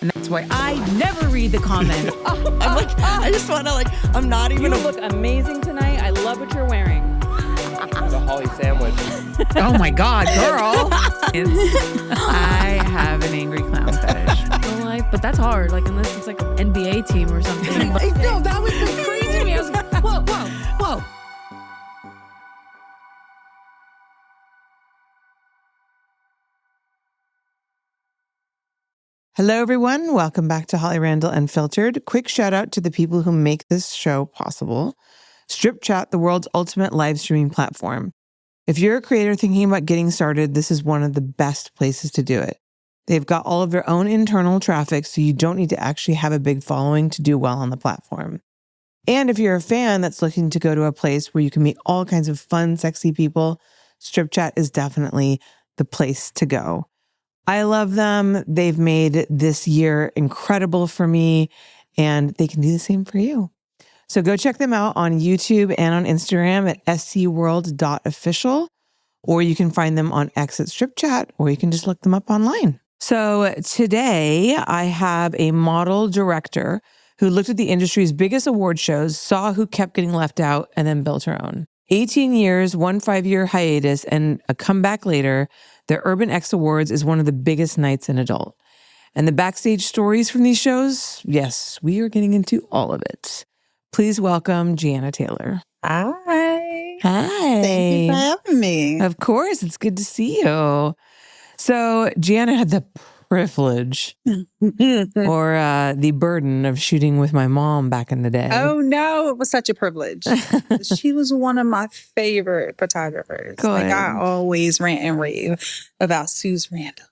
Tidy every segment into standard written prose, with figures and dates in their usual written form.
And that's why I never read the comments. I'm like, I just want to I'm not even. You look amazing tonight. I love what you're wearing. The Holly sandwich. Oh my God, girl. I have an angry clown fetish. Real life, but that's hard. Unless it's an NBA team or something. No, that was crazy to me. I was like, whoa. Hello, everyone. Welcome back to Holly Randall Unfiltered. Quick shout out to the people who make this show possible. Strip Chat, the world's ultimate live streaming platform. If you're a creator thinking about getting started, this is one of the best places to do it. They've got all of their own internal traffic, so you don't need to actually have a big following to do well on the platform. And if you're a fan that's looking to go to a place where you can meet all kinds of fun, sexy people, Strip Chat is definitely the place to go. I love them. They've made this year incredible for me, and they can do the same for you. So go check them out on YouTube and on Instagram at scworld.official, or you can find them on X at Strip Chat, or you can just look them up online. So today I have a model director who looked at the industry's biggest award shows, saw who kept getting left out, and then built her own. 18 years, 1 5-year hiatus, and a comeback later, the Urban X Awards is one of the biggest nights in adult. And the backstage stories from these shows, yes, we are getting into all of it. Please welcome Giana Taylor. Hi. Hi. Thank you for having me. Of course, it's good to see you. So Giana had the privilege or the burden of shooting with my mom back in the day. Oh, no, it was such a privilege. She was one of my favorite photographers. Good. I always rant and rave about Suze Randall.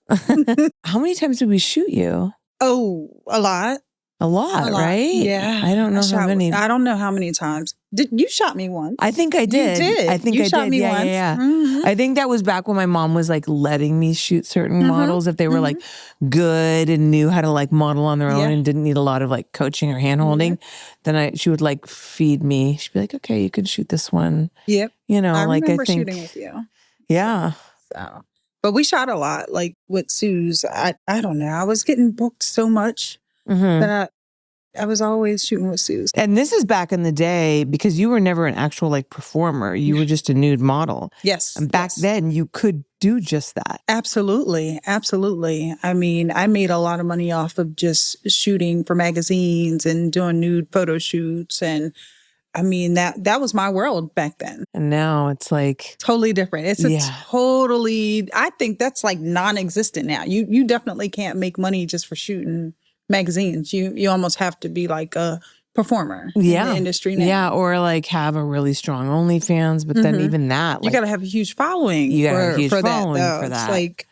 How many times did we shoot you? Oh, a lot. A lot, right? Yeah. I don't know how many. I don't know how many times. You shot me once? I think I did. You did. I think you I shot did. me Yeah, once. yeah. Mm-hmm. I think that was back when my mom was letting me shoot certain models if they were good and knew how to model on their own and didn't need a lot of coaching or hand holding. Then she would feed me. She'd be like, "Okay, you can shoot this one." Yep. I remember think shooting with you. Yeah. So, but we shot a lot. With Suze, I don't know. I was getting booked so much that I was always shooting with Suze. And this is back in the day because you were never an actual performer. You were just a nude model. Yes. And back then you could do just that. Absolutely. Absolutely. I mean, I made a lot of money off of just shooting for magazines and doing nude photo shoots. And I mean, that was my world back then. And now it's totally different. It's totally, I think that's non-existent now. You definitely can't make money just for shooting magazines. You almost have to be a performer in the industry now. Yeah, or have a really strong OnlyFans, but then even that, you got to have a huge following. You got to have a huge for following that, for that. It's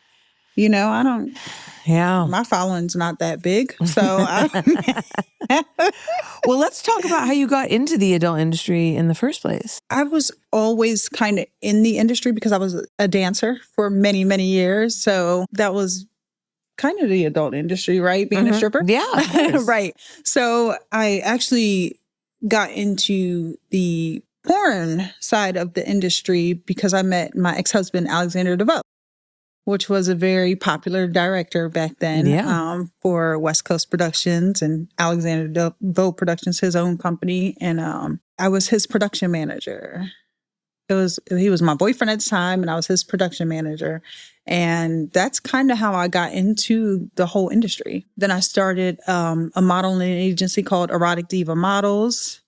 I don't. Yeah, my following's not that big, so. Well, let's talk about how you got into the adult industry in the first place. I was always kind of in the industry because I was a dancer for many, many years. So that was kind of the adult industry, right? Being a stripper. Yeah. Right. So I actually got into the porn side of the industry because I met my ex-husband, Alexander DeVoe, which was a very popular director back then for West Coast Productions, and Alexander DeVoe Productions, his own company. And I was his production manager. He was my boyfriend at the time, and I was his production manager. And that's kind of how I got into the whole industry. Then I started a modeling agency called Erotic Diva Models.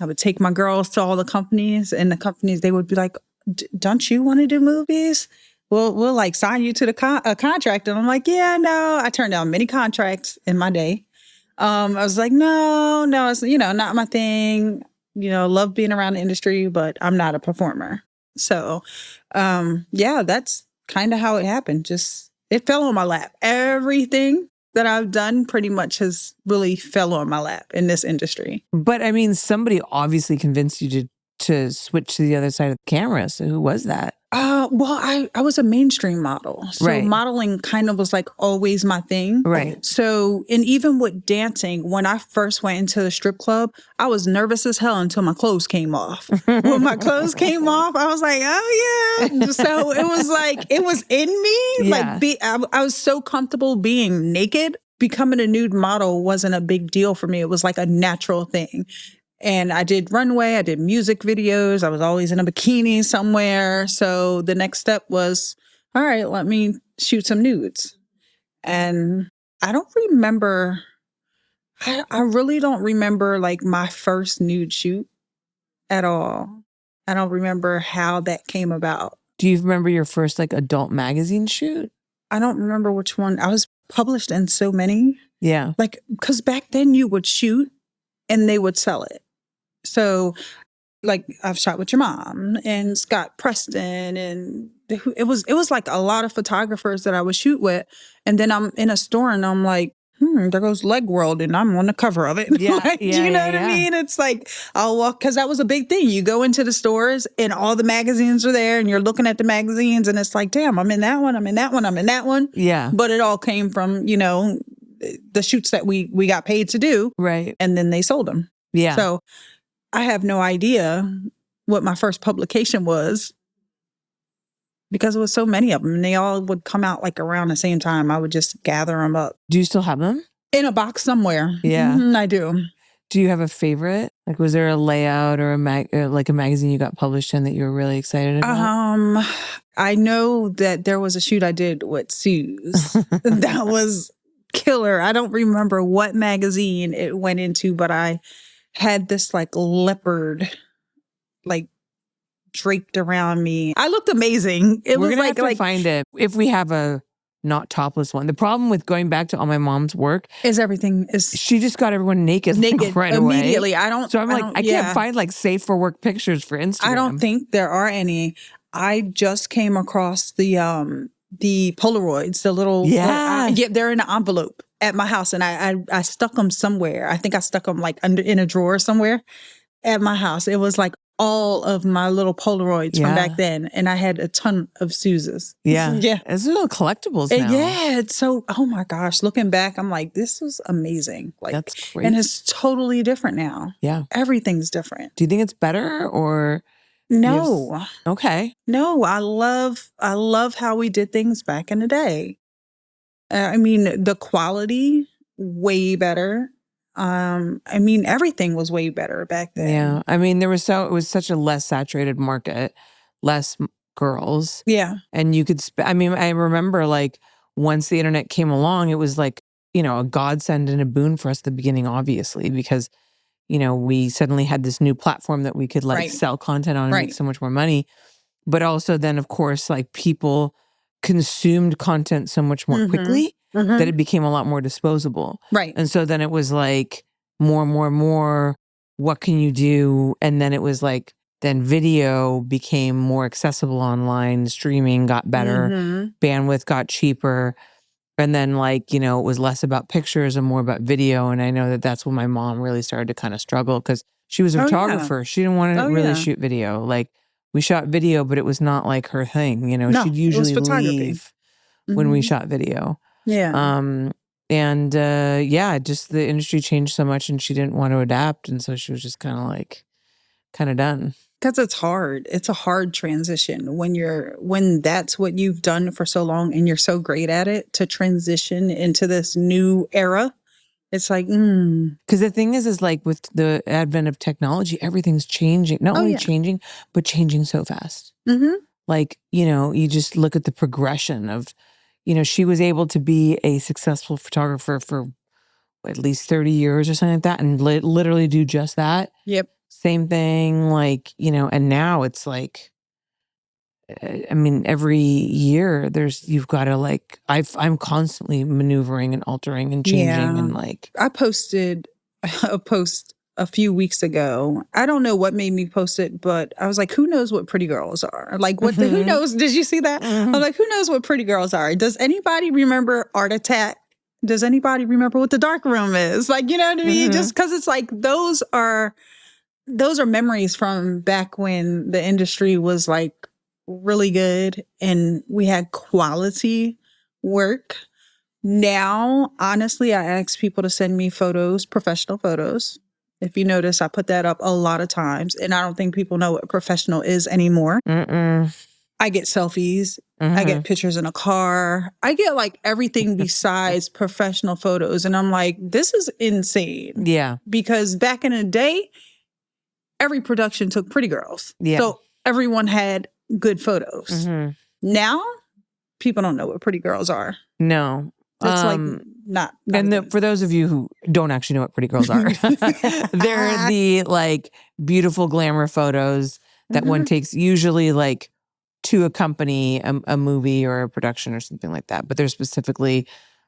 I would take my girls to all the companies, and the companies, they would be like, "Don't you want to do movies? We'll sign you to the a contract." And I'm like, "Yeah, no." I turned down many contracts in my day. I was like, no, it's not my thing. Love being around the industry, but I'm not a performer. So, that's kind of how it happened. Just, it fell on my lap. Everything that I've done pretty much has really fell on my lap in this industry. But I mean, somebody obviously convinced you to switch to the other side of the camera. So who was that? Well, I was a mainstream model. So modeling kind of was always my thing. Right. So, and even with dancing, when I first went into the strip club, I was nervous as hell until my clothes came off. When my clothes came off, I was like, oh yeah. So it was it was in me. Yeah. I was so comfortable being naked becoming a nude model wasn't a big deal for me. It was like a natural thing. And I did runway, I did music videos. I was always in a bikini somewhere. So the next step was, all right, let me shoot some nudes. And I don't remember, I really don't remember like my first nude shoot at all. I don't remember how that came about. Do you remember your first like adult magazine shoot? I don't remember which one. I was published in so many. Yeah. Like, because back then you would shoot and they would sell it. So, like, I've shot with your mom and Scott Preston, and it was like a lot of photographers that I would shoot with. And then I'm in a store and I'm like, there goes Leg World, and I'm on the cover of it. Yeah, Like, yeah, you know yeah, what I yeah. mean? It's like, I'll walk, because that was a big thing. You go into the stores and all the magazines are there and you're looking at the magazines and it's like, damn, I'm in that one, I'm in that one, I'm in that one. Yeah. But it all came from, the shoots that we got paid to do. Right. And then they sold them. Yeah. So I have no idea what my first publication was, because there was so many of them and they all would come out like around the same time. I would just gather them up Do you still have them? in a box somewhere. Yeah. I do. Do you have a favorite? Like, was there a layout or like a magazine you got published in that you were really excited about? I know that there was a shoot I did with Suze. That was killer. I don't remember what magazine it went into, but I had this like leopard, like draped around me. I looked amazing. It We're was gonna like, have to find it if we have a not topless one. The problem with going back to all my mom's work is everything is she just got everyone naked like, right immediately. away. So I'm like, I can't find like safe for work pictures for Instagram. I don't think there are any. I just came across the Polaroids, the little they're in an envelope at my house, and I stuck them somewhere. I think I stuck them like in a drawer somewhere at my house. It was like all of my little Polaroids from back then, and I had a ton of Suze's. Yeah, yeah, it's little collectibles now. Yeah, it's so. Oh my gosh, looking back, I'm like, this was amazing. Like, that's great, and it's totally different now. Yeah, everything's different. Do you think it's better or? No. Okay. No, I love how we did things back in the day. I mean, the quality, way better. I mean, everything was way better back then. Yeah. I mean, it was such a less saturated market, less girls. Yeah. And you could, I remember like once the internet came along, it was like, a godsend and a boon for us at the beginning, obviously, because we suddenly had this new platform that we could like sell content on and make so much more money. But also then, of course, like people consumed content so much more quickly that it became a lot more disposable. Right. And so then it was like more, what can you do? And then it was like, then video became more accessible online, streaming got better, bandwidth got cheaper. And then like, it was less about pictures and more about video. And I know that that's when my mom really started to kind of struggle because she was a photographer. Yeah. She didn't want to really shoot video. Like we shot video, but it was not like her thing. She'd usually leave when we shot video. Yeah. Just the industry changed so much and she didn't want to adapt. And so she was just kind of done. Because it's hard. It's a hard transition when that's what you've done for so long and you're so great at it, to transition into this new era. It's like, Because the thing is like with the advent of technology, everything's changing. Not only changing, but changing so fast. Like, you just look at the progression of, she was able to be a successful photographer for at least 30 years or something like that and literally do just that. Yep. Same thing, like, and now it's like, every year you've got to like, I'm constantly maneuvering and altering and changing and like. I posted a post a few weeks ago. I don't know what made me post it, but I was like, who knows what pretty girls are? Like, who knows? Did you see that? I was like, who knows what pretty girls are? Does anybody remember Art Attack? Does anybody remember what the dark room is? Like, you know what I mean? Just because it's like, those are memories from back when the industry was like really good and we had quality work. Now, honestly, I ask people to send me photos, professional photos. If you notice, I put that up a lot of times and I don't think people know what professional is anymore. I get selfies. I get pictures in a car. I get like everything besides professional photos. And I'm like, this is insane. Yeah. Because back in the day, every production took pretty girls. Yeah. So everyone had good photos. Now, people don't know what pretty girls are. No. It's like not and for those of you who don't actually know what pretty girls are, they're the like beautiful glamour photos that one takes usually like to accompany a movie or a production or something like that. But they're specifically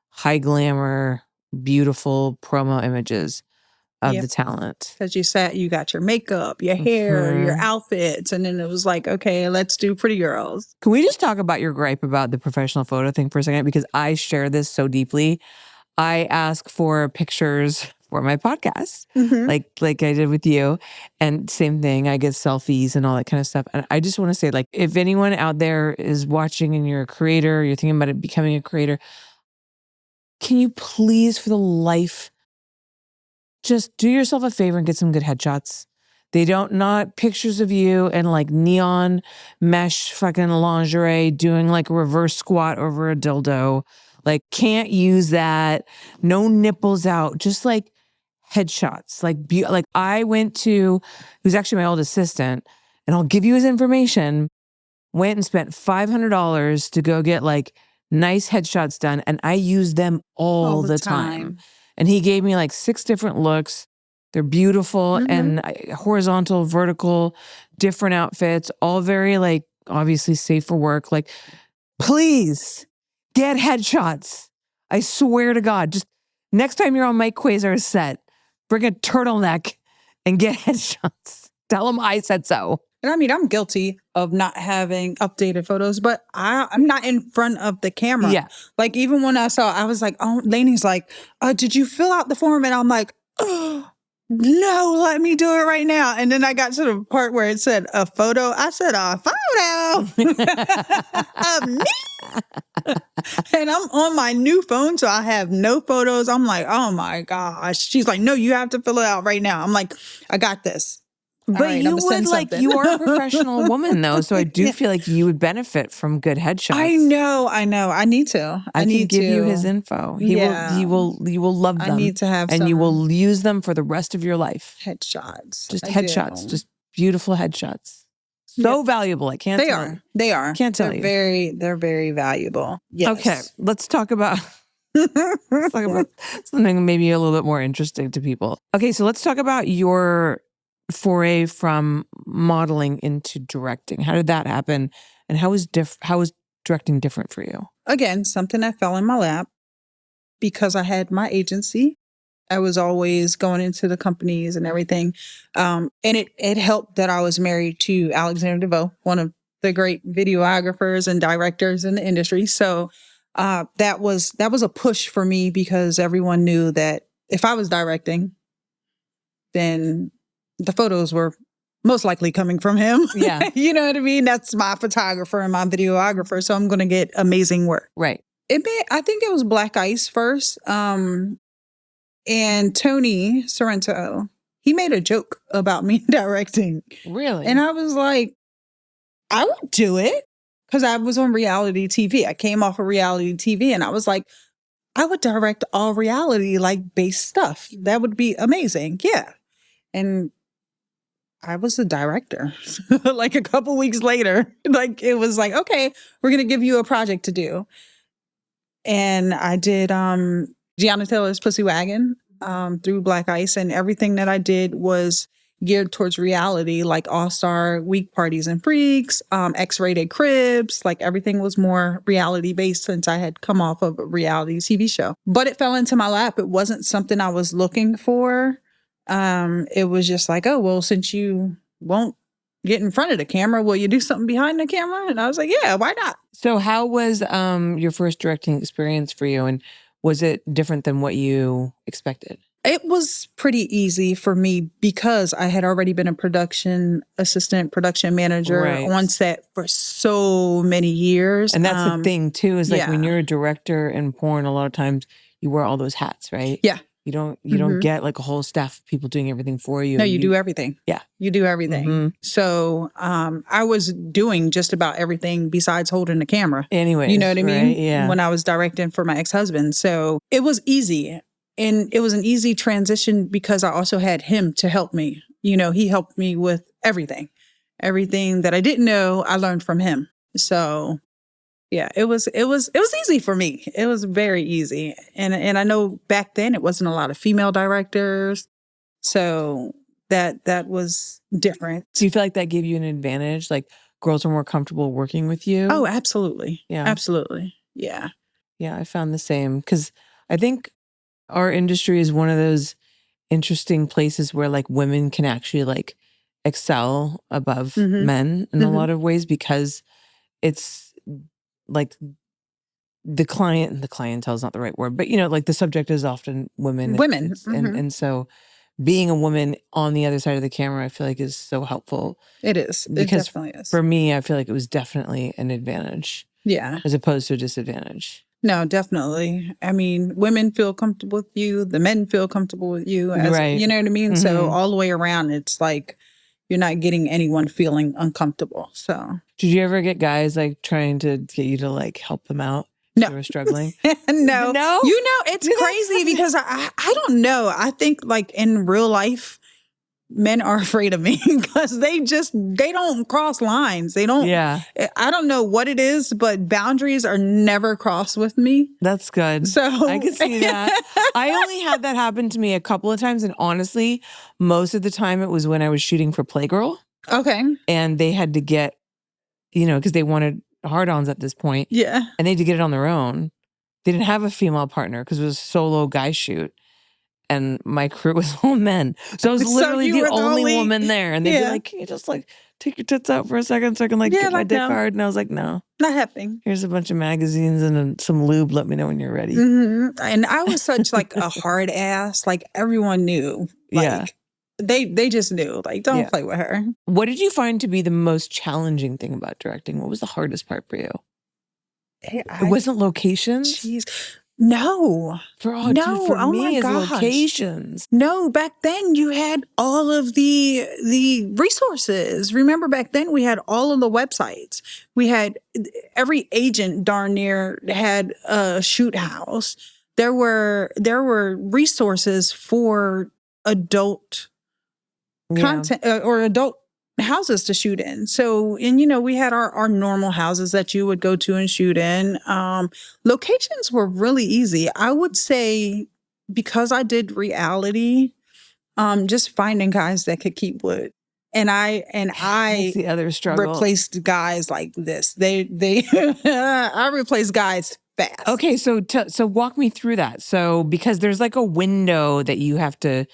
high glamour, beautiful promo images of the talent. Because you got your makeup, your hair, your outfits. And then it was like, okay, let's do pretty girls. Can we just talk about your gripe about the professional photo thing for a second? Because I share this so deeply. I ask for pictures for my podcast, like I did with you. And same thing, I get selfies and all that kind of stuff. And I just want to say, like, if anyone out there is watching and you're a creator, you're thinking about becoming a creator, can you please, for the life, just do yourself a favor and get some good headshots. Not pictures of you and like neon mesh fucking lingerie doing like a reverse squat over a dildo. Like, can't use that. No nipples out. Just like headshots. Like I went to, who's actually my old assistant, and I'll give you his information, went and spent $500 to go get like nice headshots done. And I used them all the time. And he gave me like 6 different looks. They're beautiful and horizontal, vertical, different outfits, all very like obviously safe for work. Like, please get headshots. I swear to God, just next time you're on Mike Quasar's set, bring a turtleneck and get headshots. Tell him I said so. And I mean, I'm guilty of not having updated photos, but I'm not in front of the camera. Yeah. Like, even when I was like, oh, Lainey's like, did you fill out the form? And I'm like, oh, no, let me do it right now. And then I got to the part where it said a photo. I said, a photo of me. And I'm on my new phone, so I have no photos. I'm like, oh my gosh. She's like, no, you have to fill it out right now. I'm like, I got this. But right, you would like, you are a professional woman though. So I do feel like you would benefit from good headshots. I know. I need to. I need to give you his info. You will love them. I need to have and you will use them for the rest of your life. Headshots. Just headshots. Just beautiful headshots. So valuable. I can't tell you. They are. Can't tell you. They're very valuable. Yes. Okay. Let's talk about something maybe a little bit more interesting to people. Okay, so let's talk about your foray from modeling into directing. How did that happen? And how is directing different for you? Again, something that fell in my lap because I had my agency. I was always going into the companies and everything. And it helped that I was married to Alexander DeVoe, one of the great videographers and directors in the industry. So that was a push for me because everyone knew that if I was directing, then the photos were most likely coming from him. Yeah. You know what I mean? That's my photographer and my videographer. So I'm going to get amazing work. Right. I think it was Black Ice first. And Tony Sorrento, he made a joke about me directing. Really? And I was like, I would do it. Because I was on reality TV. I came off of reality TV and I was like, I would direct all reality like based stuff. That would be amazing. Yeah. And I was the director. Like a couple weeks later, like it was like, okay, we're going to give you a project to do. And I did Giana Taylor's Pussy Wagon through Black Ice. And everything that I did was geared towards reality, like All-Star Week Parties and Freaks, X-Rated Cribs. Like everything was more reality based since I had come off of a reality TV show. But it fell into my lap. It wasn't something I was looking for. It was just like, oh, well, since you won't get in front of the camera, will you do something behind the camera? And I was like, yeah, why not? So how was your first directing experience for you? And was it different than what you expected? It was pretty easy for me because I had already been a production assistant, production manager on set for so many years. And that's the thing too, is like when you're a director in porn, a lot of times you wear all those hats, right? Yeah. don't get like a whole staff of people doing everything for you. No, you do everything. Yeah. You do everything. Mhm. So I was doing just about everything besides holding the camera. Anyways, You know what I mean? right? Yeah. When I was directing for my ex-husband. So it was easy. And it was an easy transition because I also had him to help me. You know, he helped me with everything. Everything that I didn't know, I learned from him. So yeah, it was easy for me. It was very easy. And I know back then it wasn't a lot of female directors. So that was different. Do you feel like that gave you an advantage? Like girls are more comfortable working with you? Oh, absolutely. Yeah. Absolutely. Yeah. Yeah, I found the same because I think our industry is one of those interesting places where like women can actually like excel above men in a lot of ways because it's like the clientele is not the right word, but you know, like the subject is often women. Women. And so being a woman on the other side of the camera, I feel like is so helpful. It is. Because it definitely is. For me, I feel like it was definitely an advantage. Yeah. As opposed to a disadvantage. No, definitely. I mean, women feel comfortable with you. The men feel comfortable with you. Right. You know what I mean? So all the way around, it's like you're not getting anyone feeling uncomfortable. So did you ever get guys like trying to get you to like help them out? No. They were struggling? No. No? You know, it's crazy because I don't know. I think like in real life, men are afraid of me because they don't cross lines. They don't. Yeah. I don't know what it is, but boundaries are never crossed with me. That's good. So I can see that. I only had that happen to me a couple of times. And honestly, most of the time it was when I was shooting for Playgirl. Okay. And they had to get, you know, because they wanted hard-ons at this point. Yeah. And they had to get it on their own. They didn't have a female partner because it was a solo guy shoot. And my crew was all men. So I was literally the only woman there. And they'd be like, can you just like take your tits out for a second so I can like get my dick hard? And I was like, no. Not happening. Here's a bunch of magazines and some lube. Let me know when you're ready. And I was such like a hard ass. Like everyone knew. Like they just knew. Like, don't play with her. What did you find to be the most challenging thing about directing? What was the hardest part for you? It wasn't locations? Jeez. No. For no. me, it's locations. No, back then you had all of the resources. Remember back then we had all of the websites. We had every agent darn near had a shoot house. There were resources for adult content or adult houses to shoot in. So, and you know, we had our normal houses that you would go to and shoot in. Locations were really easy. I would say because I did reality, just finding guys that could keep wood. And I That's the other struggle. Replaced guys like this. They I replaced guys fast. Okay, so walk me through that. So because there's like a window that you have to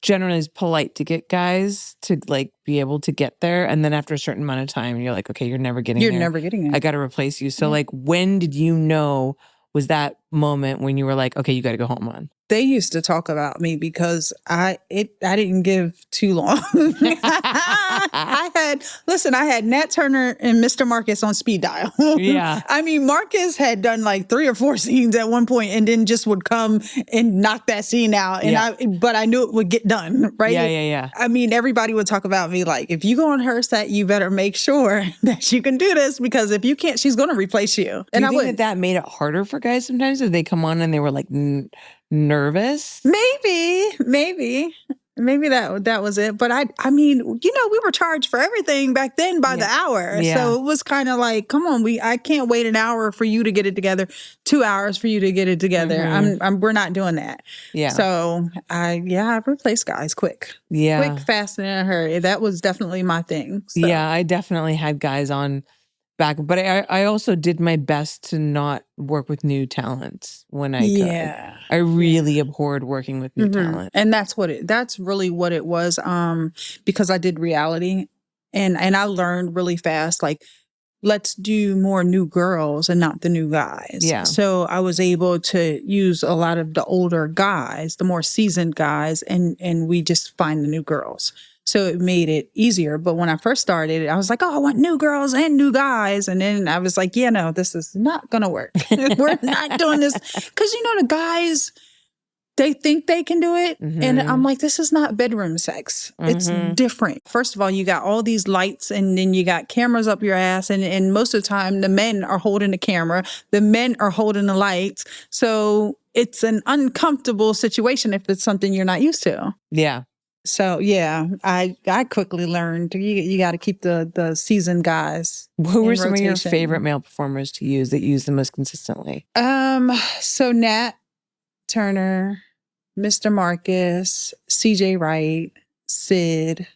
generally is polite to get guys to like be able to get there. And then after a certain amount of time, you're like, okay, you're never getting there. You're never getting it. I got to replace you. So like, when did you know was that moment when you were like, okay, you got to go home on? They used to talk about me because I didn't give too long. I had Nat Turner and Mr. Marcus on speed dial. Yeah. I mean, Marcus had done like 3 or 4 scenes at one point and then just would come and knock that scene out. And but I knew it would get done, right? Yeah. I mean, everybody would talk about me like, if you go on her set, you better make sure that you can do this because if you can't, she's going to replace you. And I think that made it harder for guys sometimes if they come on and they were like nervous? Maybe that was it. But I mean, you know, we were charged for everything back then by the hour. Yeah. So it was kind of like, come on, I can't wait an hour for you to get it together, 2 hours for you to get it together. We're not doing that. Yeah. So I replaced guys quick. Yeah. Quick, fast, and in a hurry. That was definitely my thing. So. Yeah, I definitely had guys on back, but I also did my best to not work with new talent when I could. I really abhorred working with new talent. And that's really what it was. Because I did reality and I learned really fast, like, let's do more new girls and not the new guys. Yeah. So I was able to use a lot of the older guys, the more seasoned guys, and we just find the new girls. So it made it easier. But when I first started, I was like, oh, I want new girls and new guys. And then I was like, no, this is not going to work. We're not doing this. Because, you know, the they think they can do it. And Mhm. I'm like, this is not bedroom sex. It's different. First of all, you got all these lights and then you got cameras up your ass. And most of the time, the men are holding the camera. The men are holding the lights. So it's an uncomfortable situation if it's something you're not used to. Yeah. So yeah, I quickly learned you got to keep the seasoned guys. Who were in some of your rotation. favorite male performers to use that use the most consistently? So Nat Turner, Mr. Marcus, CJ Wright, Sid.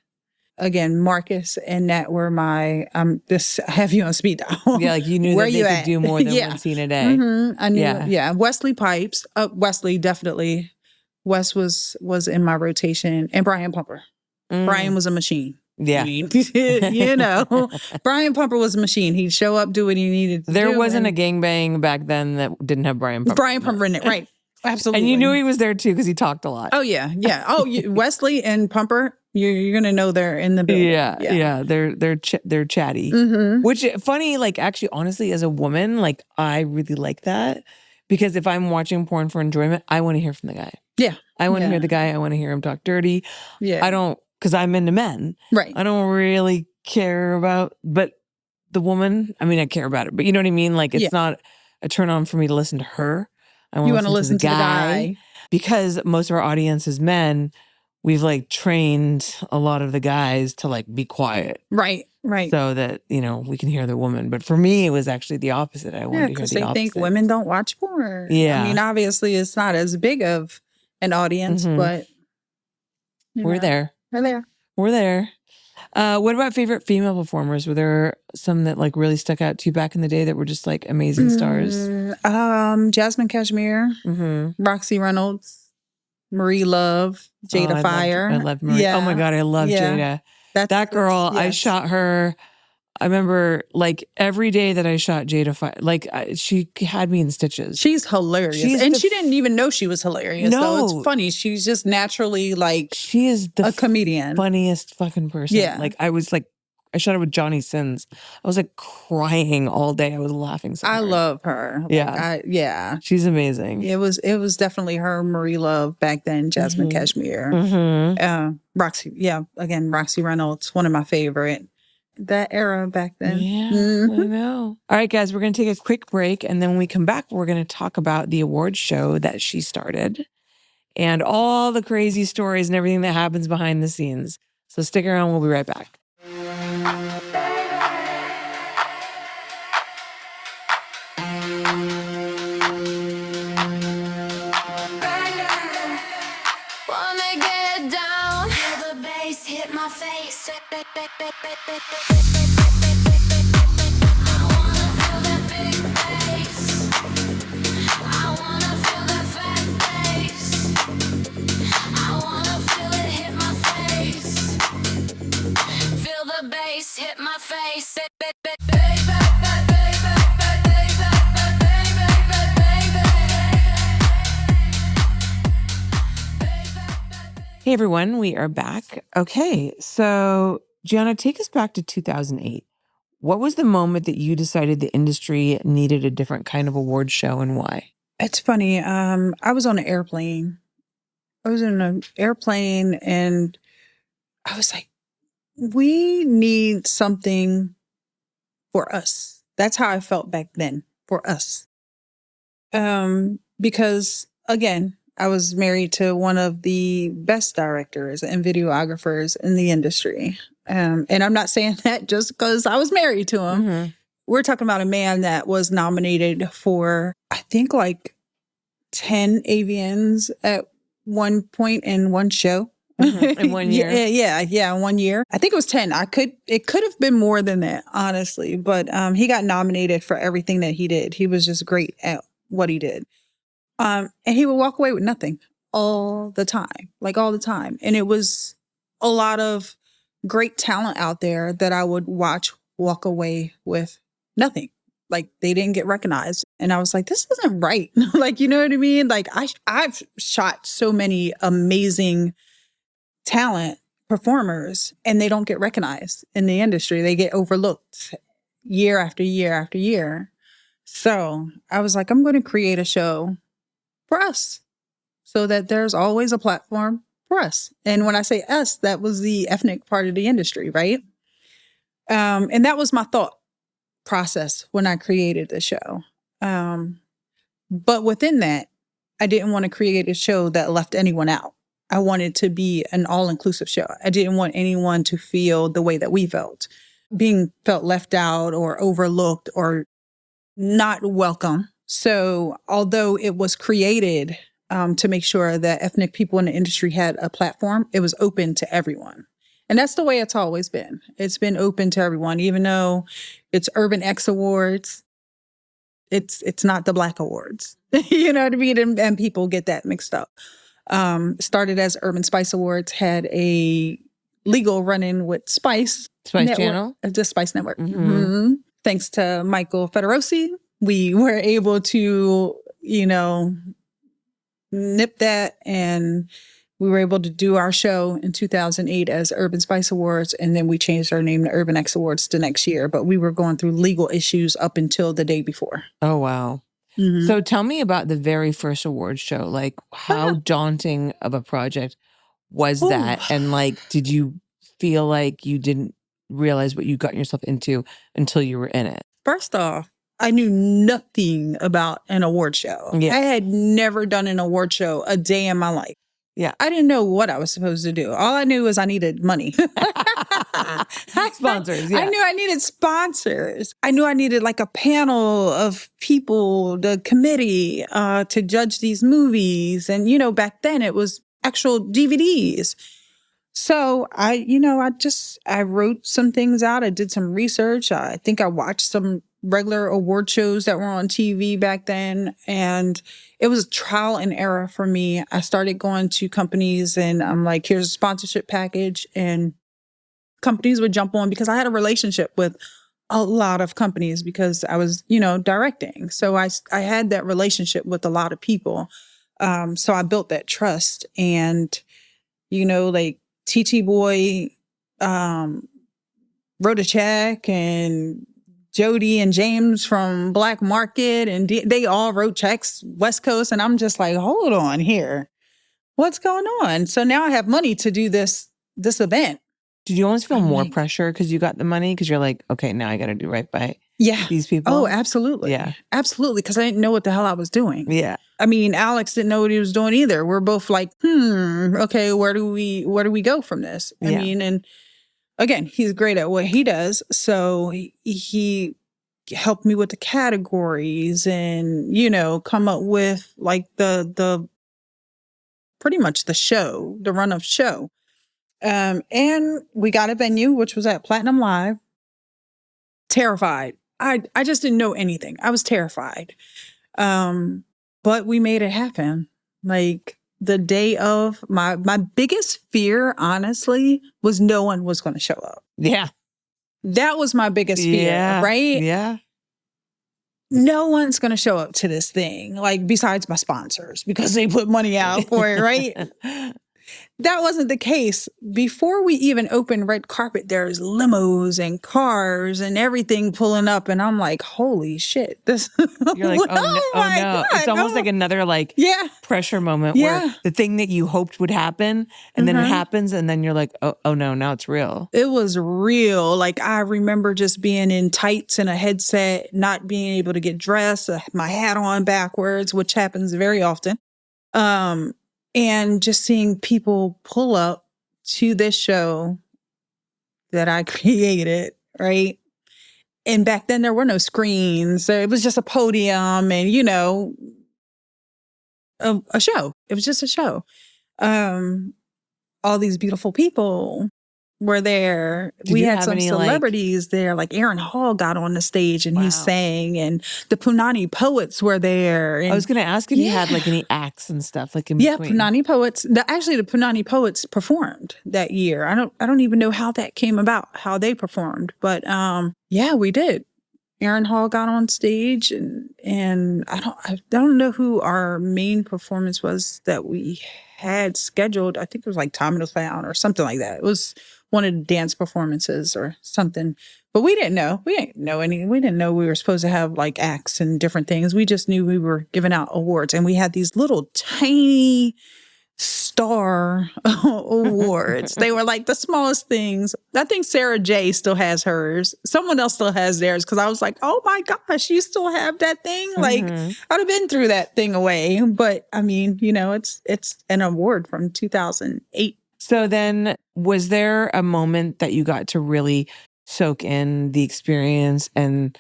Again, Marcus and Nat were my this I have you on speed dial. Yeah, like you knew Where that they you could at? do more than Yeah. one scene a day. I knew. Yeah. Yeah. Wesley Pipes. Wesley definitely. Wes was in my rotation, and Brian Pumper. Brian was a machine. Yeah. I mean, you know, Brian Pumper was a machine. He'd show up, do what he needed to do. There wasn't a and gangbang back then that didn't have Brian Pumper. Brian Pumper in it, right? Absolutely. And you knew he was there too because he talked a lot. Oh yeah, yeah. Oh, Wesley and Pumper, you're gonna know they're in the building. Yeah. They're chatty. Which funny, like actually, honestly, as a woman, like I really like that because if I'm watching porn for enjoyment, I want to hear from the guy. Yeah, I want to hear the guy. I want to hear him talk dirty. Yeah, I don't because I'm into men. Right. I don't really care about, but the woman. I mean, I care about it, but you know what I mean. Like it's not a turn on for me to listen to her. I you want to listen to the guy. Because most of our audience is men, we've like trained a lot of the guys to like be quiet. Right. So that, you know, we can hear the woman. But for me, it was actually the opposite. I wanted to hear because the they opposite. think women don't watch porn. Yeah. I mean, obviously it's not as big of an audience, but we're there. We're there. We're there. What about favorite female performers? Were there some that like really stuck out to you back in the day that were just like amazing stars? Jasmine Cashmere, Roxy Reynolds, Marie Love, Jada Fire. I love Marie. Yeah. Oh my God, I love Jada. That girl, I shot her. I remember like every day that I shot Jada Fire, like she had me in stitches. She's hilarious. And she didn't even know she was hilarious. No. So it's funny. She's just naturally like she is a comedian. Funniest fucking person. Yeah. Like I was like, I shot her with Johnny Sins. I was like crying all day. I was laughing so hard. I love her. Yeah. She's amazing. It was definitely her, Marie Love back then, Jasmine Cashmere. Roxy, again, Roxy Reynolds, one of my favorite. That era back then. Yeah, I know. All right, guys, we're going to take a quick break. And then when we come back, we're going to talk about the awards show that she started and all the crazy stories and everything that happens behind the scenes. So stick around. We'll be right back. Wanna get down, feel the bass hit my face. I wanna feel that big bass. I wanna feel that fat bass. I wanna feel it hit my face. Feel the bass hit my face. Hey, everyone. We are back. Okay. So, Gianna, take us back to 2008. What was the moment that you decided the industry needed a different kind of award show and why? It's funny. I was on an airplane. I was in an airplane and I was like, we need something for us. That's how I felt back then, for us. Because again, I was married to one of the best directors and videographers in the industry. And I'm not saying that just because I was married to him. We're talking about a man that was nominated for, I think, like 10 AVNs at one point in one show. In 1 year? Yeah, 1 year. I think it was 10. It could have been more than that, honestly. But he got nominated for everything that he did. He was just great at what he did. And he would walk away with nothing all the time. And it was a lot of great talent out there that I would watch walk away with nothing. Like they didn't get recognized. And I was like, this isn't right. Like, you know what I mean? Like I've shot so many amazing talent performers and they don't get recognized in the industry. They get overlooked year after year after year. So I was like, I'm going to create a show for us. so that there's always a platform for us. And when I say us, that was the ethnic part of the industry, right? And that was my thought process when I created the show. But within that, I didn't want to create a show that left anyone out. I wanted to be an all-inclusive show. I didn't want anyone to feel the way that we felt, being felt left out or overlooked or not welcome. So although it was created to make sure that ethnic people in the industry had a platform, it was open to everyone. And that's the way it's always been. It's been open to everyone, even though it's Urban X Awards. It's not the Black Awards. You know what I mean? And people get that mixed up. Started as Urban Spice Awards, had a legal run-in with Spice Network, Channel? The Spice Network. Mm-hmm. Thanks to Michael Federosi, we were able to, nip that, and we were able to do our show in 2008 as Urban Spice Awards, and then we changed our name to Urban X Awards the next year. But we were going through legal issues up until the day before. Oh, wow. Mm-hmm. So tell me about the very first award show. Like, how daunting of a project was that? And like, did you feel like you didn't realize what you got yourself into until you were in it? First off, I knew nothing about an award show. Yeah. I had never done an award show a day in my life. Yeah. I didn't know what I was supposed to do. All I knew was I needed money. Sponsors, yeah. I knew I needed sponsors. I knew I needed like a panel of people, the committee, to judge these movies. And, back then it was actual DVDs. So I wrote some things out. I did some research. I think I watched some regular award shows that were on TV back then. And it was trial and error for me. I started going to companies and I'm like, here's a sponsorship package. And companies would jump on because I had a relationship with a lot of companies because I was, directing. So I had that relationship with a lot of people. So I built that trust. And, like TT Boy wrote a check, and Jody and James from Black Market, and they all wrote checks, West Coast. And I'm just like, hold on here. What's going on? So now I have money to do this event. Did you almost feel more pressure because you got the money? Because you're like, okay, now I got to do right by these people. Oh, absolutely. Yeah. Absolutely. Because I didn't know what the hell I was doing. Yeah. I mean, Alex didn't know what he was doing either. We're both like, okay, where do we go from this? I mean, and again, he's great at what he does. So he helped me with the categories and, come up with like the pretty much the show, the run of show. And we got a venue, which was at Platinum Live. Terrified. I just didn't know anything. I was terrified. But we made it happen. Like the day of, my biggest fear, honestly, was no one was going to show up. Yeah. That was my biggest fear, right? Yeah. No one's going to show up to this thing, like besides my sponsors, because they put money out for it, right? That wasn't the case. Before we even opened red carpet, there's limos and cars and everything pulling up. And I'm like, holy shit. This You're like, oh no. God, It's almost like another pressure moment where the thing that you hoped would happen and then it happens and then you're like, oh no, now it's real. It was real. Like I remember just being in tights and a headset, not being able to get dressed, my hat on backwards, which happens very often. And just seeing people pull up to this show that I created, right? And back then there were no screens. So it was just a podium and, a show. It was just a show. All these beautiful people were there. We had some celebrities there, like Aaron Hall got on the stage and he sang, and the Punani Poets were there. And I was going to ask if you had like any acts and stuff like in between. Punani Poets. Actually, the Punani Poets performed that year. I don't even know how that came about, how they performed, but we did. Aaron Hall got on stage, and I don't know who our main performance was that we had scheduled. I think it was like Time of the Clown or something like that. It was one of the dance performances or something. But we didn't know. We didn't know we were supposed to have like acts and different things. We just knew we were giving out awards. And we had these little tiny star awards. They were like the smallest things. I think Sarah J still has hers. Someone else still has theirs, because I was like, oh my gosh, you still have that thing? Like, I'd have been through that thing away. But I mean, it's an award from 2008. So then, was there a moment that you got to really soak in the experience and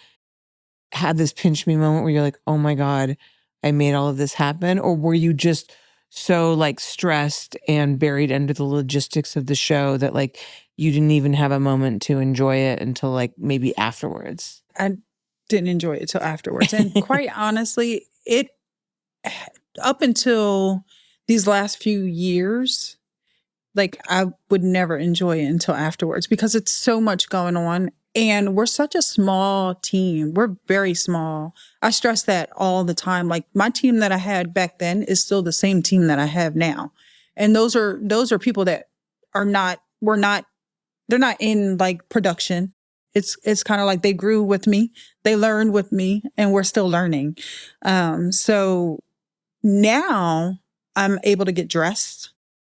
had this pinch me moment where you're like, oh my God, I made all of this happen? Or were you just so like stressed and buried under the logistics of the show that like you didn't even have a moment to enjoy it until like maybe afterwards? I didn't enjoy it till afterwards. And quite honestly, it up until these last few years, like I would never enjoy it until afterwards, because it's so much going on. And we're such a small team. We're very small. I stress that all the time. Like my team that I had back then is still the same team that I have now. And those are people that they're not in like production. It's kind of like they grew with me, they learned with me, and we're still learning. So now I'm able to get dressed.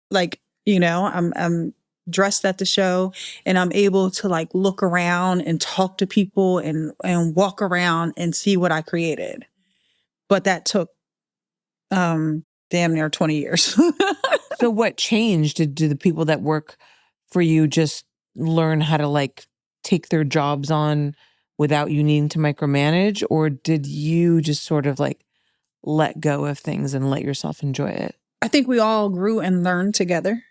Like, I'm dressed at the show, and I'm able to like look around and talk to people and walk around and see what I created. But that took damn near 20 years. So what changed? Did the people that work for you just learn how to like take their jobs on without you needing to micromanage? Or did you just sort of like let go of things and let yourself enjoy it? I think we all grew and learned together.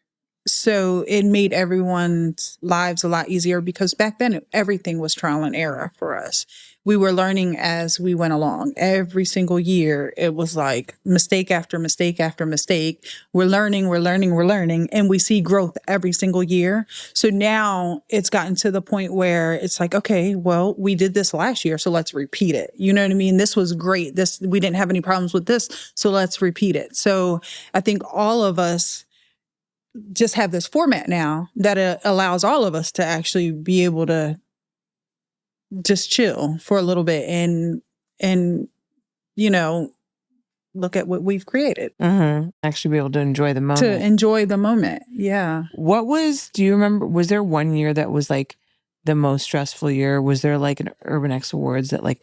So it made everyone's lives a lot easier, because back then everything was trial and error for us. We were learning as we went along. Every single year, it was like mistake after mistake after mistake. We're learning, and we see growth every single year. So now it's gotten to the point where it's like, okay, well, we did this last year, so let's repeat it. You know what I mean? This was great. We didn't have any problems with this, so let's repeat it. So I think all of us just have this format now that allows all of us to actually be able to just chill for a little bit and look at what we've created. Actually be able to enjoy the moment. To enjoy the moment. Yeah. Do you remember, was there one year that was like the most stressful year? Was there like an Urban X Awards that like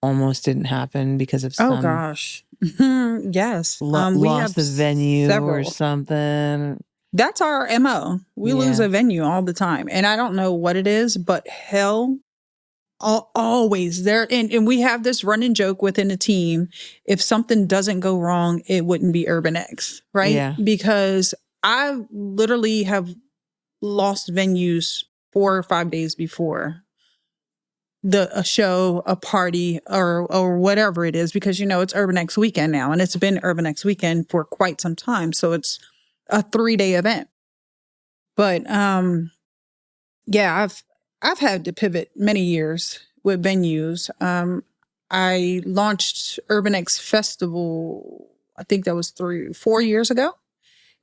almost didn't happen because of some... Oh gosh. Yes. We lost the venue several. Or something. That's our MO. We lose a venue all the time. And I don't know what it is, but hell, always there. And we have this running joke within the team. If something doesn't go wrong, it wouldn't be Urban X, right? Yeah. Because I literally have lost venues 4 or 5 days before a show, a party, or whatever it is, because, it's Urban X weekend now, and it's been Urban X weekend for quite some time. So it's a 3-day event. But I've had to pivot many years with venues. I launched Urban X Festival, I think that was 4 years ago.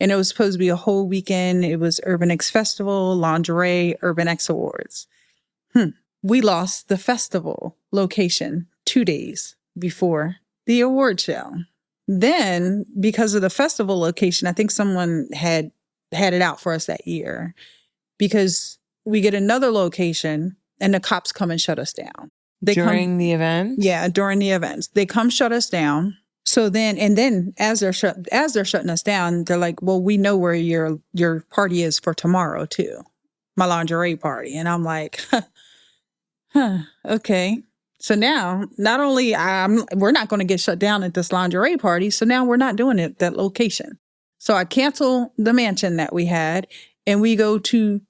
And it was supposed to be a whole weekend. It was Urban X Festival, lingerie, Urban X Awards. We lost the festival location 2 days before the award show. Then, because of the festival location, I think someone had it out for us that year, because we get another location and the cops come and shut us down. During the event? Yeah, during the events. They come shut us down. So then as they're shutting us down, they're like, well, we know where your party is for tomorrow too. My lingerie party. And I'm like, okay. So now, not only we're not going to get shut down at this lingerie party, so now we're not doing it at that location. So I cancel the mansion that we had, and we go to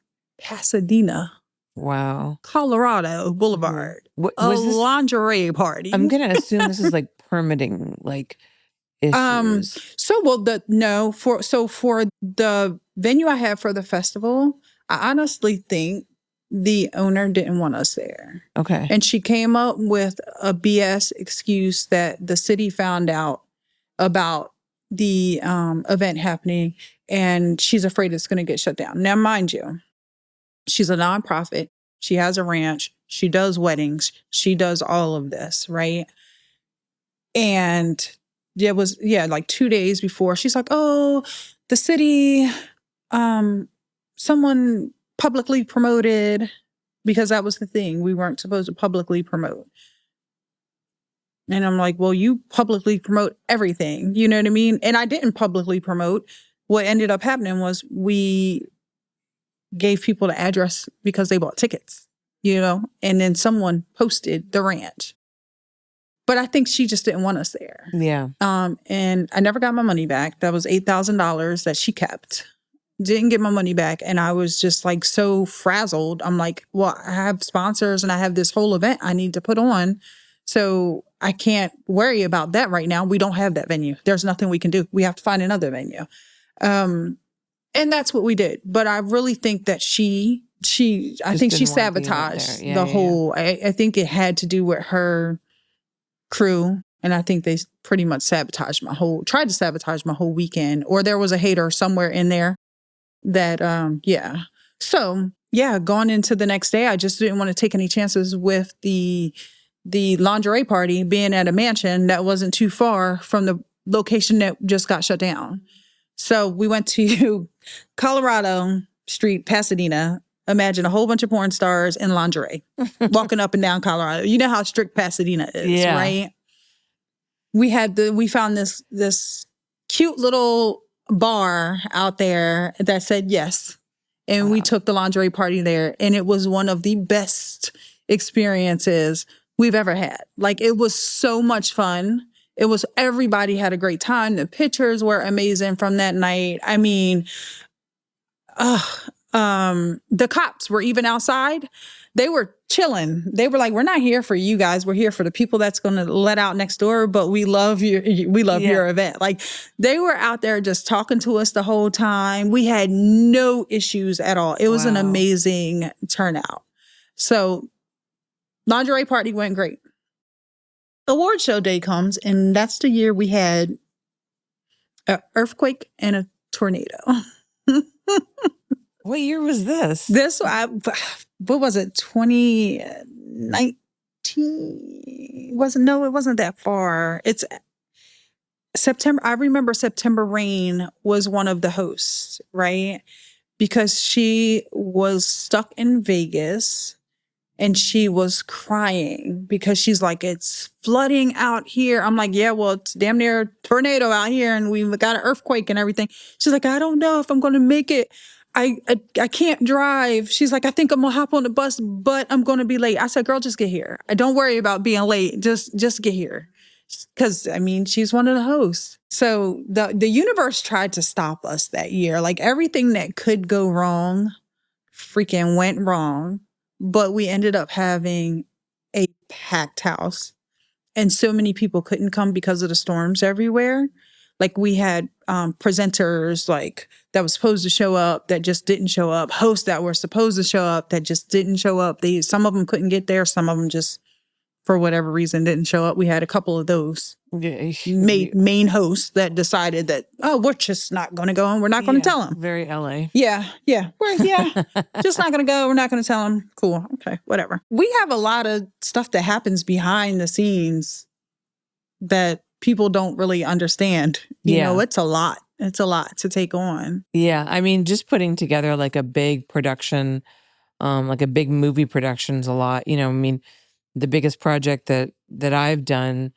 Pasadena. Wow. Colorado Boulevard. Was this lingerie party? I'm going to assume this is like permitting, like issues. For the venue I have for the festival, I honestly think the owner didn't want us there. Okay. And she came up with a BS excuse that the city found out about the event happening, and she's afraid it's going to get shut down. Now, mind you, She's a nonprofit. She has a ranch. She does weddings. She does all of this, right? And it was, like 2 days before, she's like, oh, the city, someone publicly promoted, because that was the thing. We weren't supposed to publicly promote. And I'm like, well, you publicly promote everything. You know what I mean? And I didn't publicly promote. What ended up happening was we gave people the address because they bought tickets, and then someone posted the ranch. But I think she just didn't want us there. Yeah. And I never got my money back. That was $8,000 that she kept. Didn't get my money back. And I was just like so frazzled. I'm like, well, I have sponsors and I have this whole event I need to put on. So I can't worry about that right now. We don't have that venue. There's nothing we can do. We have to find another venue. And that's what we did. But I really think that I think she sabotaged the whole, I think it had to do with her crew. And I think they pretty much tried to sabotage my whole weekend. Or there was a hater somewhere in there that, So, going into the next day, I just didn't want to take any chances with the lingerie party being at a mansion that wasn't too far from the location that just got shut down. So we went to Colorado Street, Pasadena. Imagine a whole bunch of porn stars in lingerie walking up and down Colorado. You know how strict Pasadena is, right? We found this cute little bar out there that said yes. And we took the lingerie party there, and it was one of the best experiences we've ever had. Like, it was so much fun. Everybody had a great time. The pictures were amazing from that night. I mean, the cops were even outside. They were chilling. They were like, we're not here for you guys. We're here for the people that's going to let out next door, but we love your event. Like, they were out there just talking to us the whole time. We had no issues at all. It was an amazing turnout. So lingerie party went great. Award show day comes, and that's the year we had an earthquake and a tornado. What year was this? What was it? 2019? It wasn't that far. It's September. I remember September Rain was one of the hosts, right? Because she was stuck in Vegas. And she was crying because she's like, it's flooding out here. I'm like, yeah, well, it's damn near a tornado out here and we've got an earthquake and everything. She's like, I don't know if I'm going to make it. I can't drive. She's like, I think I'm going to hop on the bus, but I'm going to be late. I said, girl, just get here. Don't worry about being late. Just get here. Because, I mean, she's one of the hosts. So the universe tried to stop us that year. Like, everything that could go wrong freaking went wrong. But we ended up having a packed house, and so many people couldn't come because of the storms everywhere. Like, we had presenters like that was supposed to show up that just didn't show up. Hosts that were supposed to show up that just didn't show up. Some of them couldn't get there. Some of them just, for whatever reason, didn't show up. We had a couple of those main hosts that decided that, we're just not going to go and we're not going to tell them. Very LA. Yeah. We're just not going to go. We're not going to tell them. Cool. Okay. Whatever. We have a lot of stuff that happens behind the scenes that people don't really understand. You know, it's a lot. It's a lot to take on. Yeah. I mean, just putting together like a big production, like a big movie production is a lot. I mean, the biggest project that I've done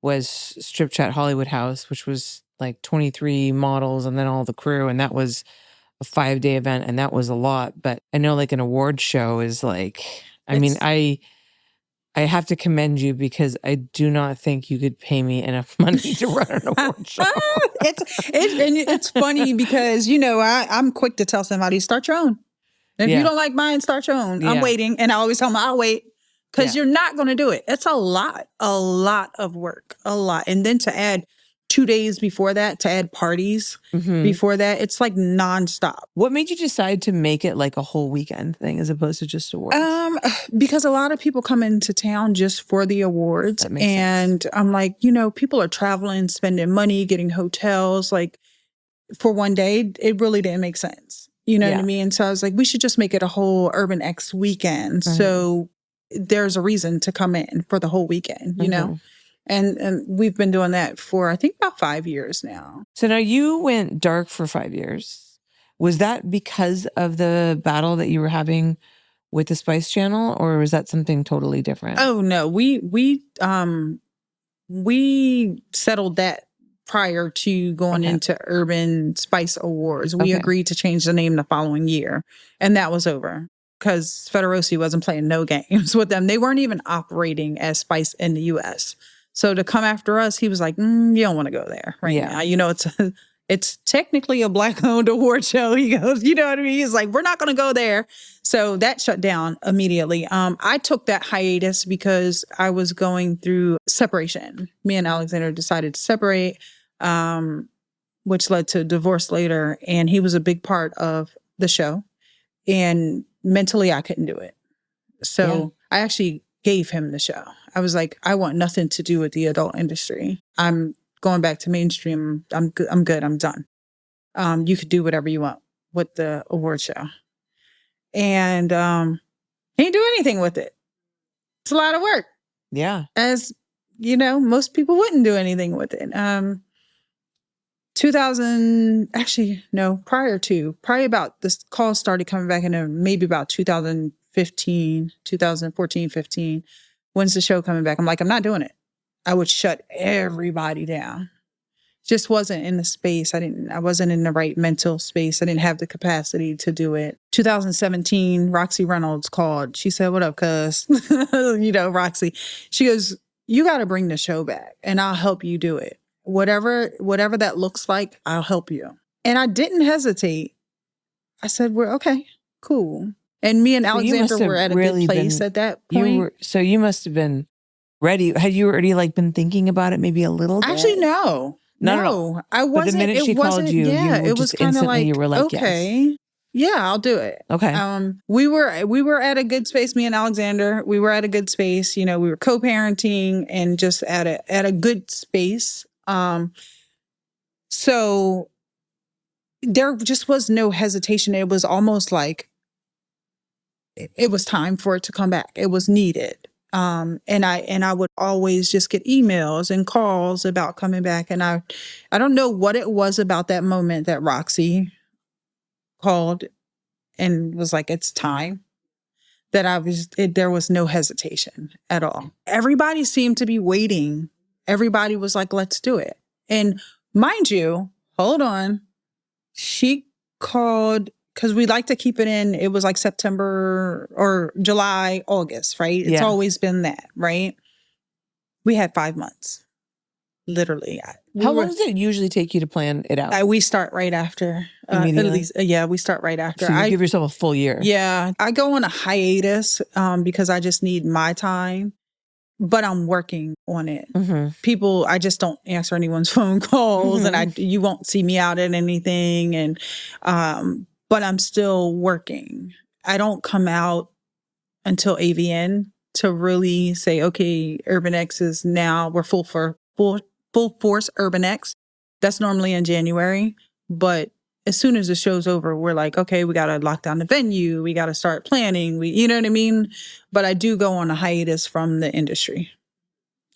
was Strip Chat Hollywood House, which was like 23 models and then all the crew. And that was a 5-day event. And that was a lot. But I know like an award show is like, I mean, I have to commend you because I do not think you could pay me enough money to run an award show. It's funny because, I'm quick to tell somebody, start your own. If you don't like mine, start your own. I'm waiting. And I always tell them, I'll wait. Because you're not going to do it. It's a lot of work, a lot. And then to add 2 days before that, to add parties before that, it's like nonstop. What made you decide to make it like a whole weekend thing as opposed to just awards? Because a lot of people come into town just for the awards. That makes sense. I'm like, people are traveling, spending money, getting hotels. Like, for one day, it really didn't make sense. You know what Yeah. I mean? So I was like, we should just make it a whole Urban X weekend. Mhm. So there's a reason to come in for the whole weekend, you know? And we've been doing that for, I think, about 5 years now. So now you went dark for 5 years. Was that because of the battle that you were having with the Spice Channel, or was that something totally different? Oh, no. We settled that prior to going Okay. into Urban Spice Awards. We Okay. agreed to change the name the following year, and that was over because Federosi wasn't playing no games with them. They weren't even operating as Spice in the U.S. So to come after us, he was like, you don't want to go there right now. You know, it's technically a Black-owned award show. He goes, you know what I mean? He's like, we're not going to go there. So that shut down immediately. I took that hiatus because I was going through separation. Me and Alexander decided to separate, which led to divorce later. And he was a big part of the show. And mentally, I couldn't do it. So I actually gave him the show. I was like, I want nothing to do with the adult industry. I'm going back to mainstream. I'm good. I'm done. You could do whatever you want with the award show. And he didn't do anything with it. It's a lot of work. Yeah. As you know, most people wouldn't do anything with it. 2000, actually, no, probably about this call started coming back in maybe about 2014, 15. When's the show coming back? I'm like, I'm not doing it. I would shut everybody down. Just wasn't in the space. I wasn't in the right mental space. I didn't have the capacity to do it. 2017, Roxy Reynolds called. She said, what up, cuz? You know, Roxy. She goes, you got to bring the show back and I'll help you do it. Whatever that looks like, I'll help you. And I didn't hesitate. I said, we're okay, cool. And me and Alexander were at a good place at that point. So you must have been ready. Had you already been thinking about it maybe a little bit? Actually, no. Not at all. I wasn't. But the minute she called you, it was kind of like, you were like, okay, yes. Yeah, I'll do it. Okay. We were at a good space. Me and Alexander, we were at a good space. You know, we were co-parenting and just at a good space. So there just was no hesitation. It was almost like it was time for it to come back. It was needed. And I would always just get emails and calls about coming back. And I don't know what it was about that moment that Roxy called and was like, it's time, that there was no hesitation at all. Everybody seemed to be waiting. Everybody was like, let's do it. And mind you, hold on. She called, because we like to keep it in, it was like September or July, August, right? It's always been that, right? We had 5 months, literally. How long does it usually take you to plan it out? We start right after. Immediately? At least, we start right after. So you give yourself a full year. Yeah. I go on a hiatus because I just need my time. But I'm working on it. Mm-hmm. People, I just don't answer anyone's phone calls, and you won't see me out at anything. And but I'm still working. I don't come out until AVN to really say, okay, Urban X is now, we're full force Urban X. That's normally in January, but as soon as the show's over, we're like, okay, we got to lock down the venue. We got to start planning. You know what I mean? But I do go on a hiatus from the industry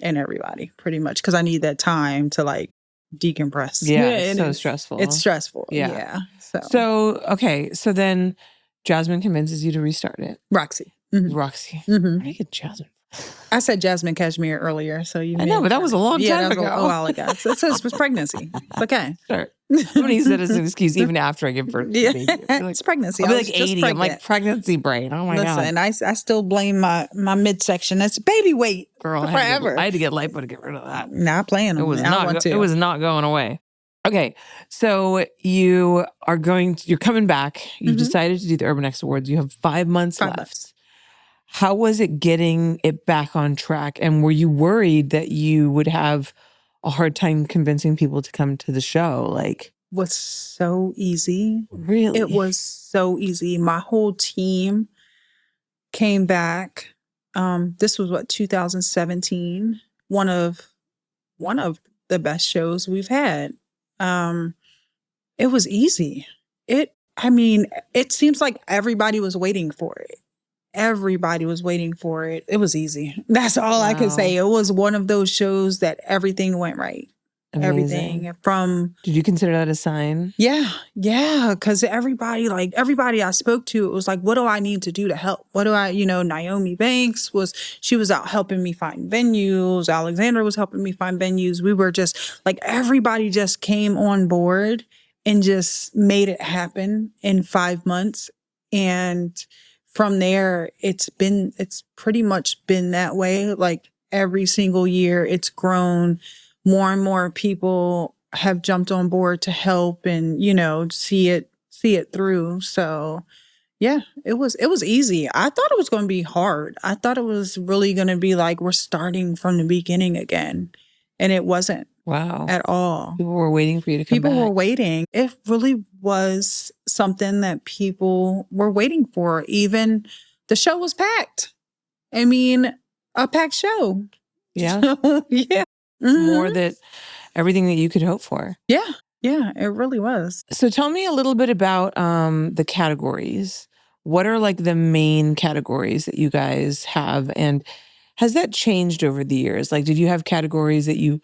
and everybody pretty much because I need that time to decompress. Yeah, it's so stressful. It's stressful. Yeah. So, okay. So then Jasmine convinces you to restart it. Roxy. Mm-hmm. Roxy. Mm-hmm. How do you get Jasmine? I said Jasmine Cashmere earlier, so you. I know, but that was a long time ago. A while ago. So it was pregnancy. It's okay. Sure. Somebody said it's an excuse even after I give birth. Yeah, it's pregnancy. I'll be like 80. I'm like pregnancy brain. Oh my god. Listen, I still blame my midsection. That's baby weight. Girl, forever. I had to get lipo to get rid of that. Not playing. It was not going away. Okay, so you're coming back. You decided to do the Urban X Awards. You have 5 months left. How was it getting it back on track? And were you worried that you would have a hard time convincing people to come to the show? Was so easy. Really? It was so easy. My whole team came back. This was 2017. One of the best shows we've had. It was easy. I mean, it seems like everybody was waiting for it. Everybody was waiting for it. It was easy. That's all I can Wow. say. It was one of those shows that everything went right. Amazing. Everything from, Did you consider that a sign? yeah. Cause everybody I spoke to, it was like, what do I need to do to help? What do I, Naomi Banks she was out helping me find venues. Alexandra was helping me find venues. We were just like, everybody just came on board and just made it happen in 5 months. And from there, it's pretty much been that way. Like every single year it's grown. More and more people have jumped on board to help and, see it through. So yeah, it was easy. I thought it was going to be hard. I thought it was really going to be like, we're starting from the beginning again. And it wasn't. Wow. At all. People were waiting for you to come back. People were waiting. It really was something that people were waiting for. Even the show was packed. I mean, a packed show. Yeah. So, yeah. Mhm. More that everything that you could hope for. Yeah. Yeah, it really was. So tell me a little bit about the categories. What are like the main categories that you guys have? And has that changed over the years? Like, did you have categories that you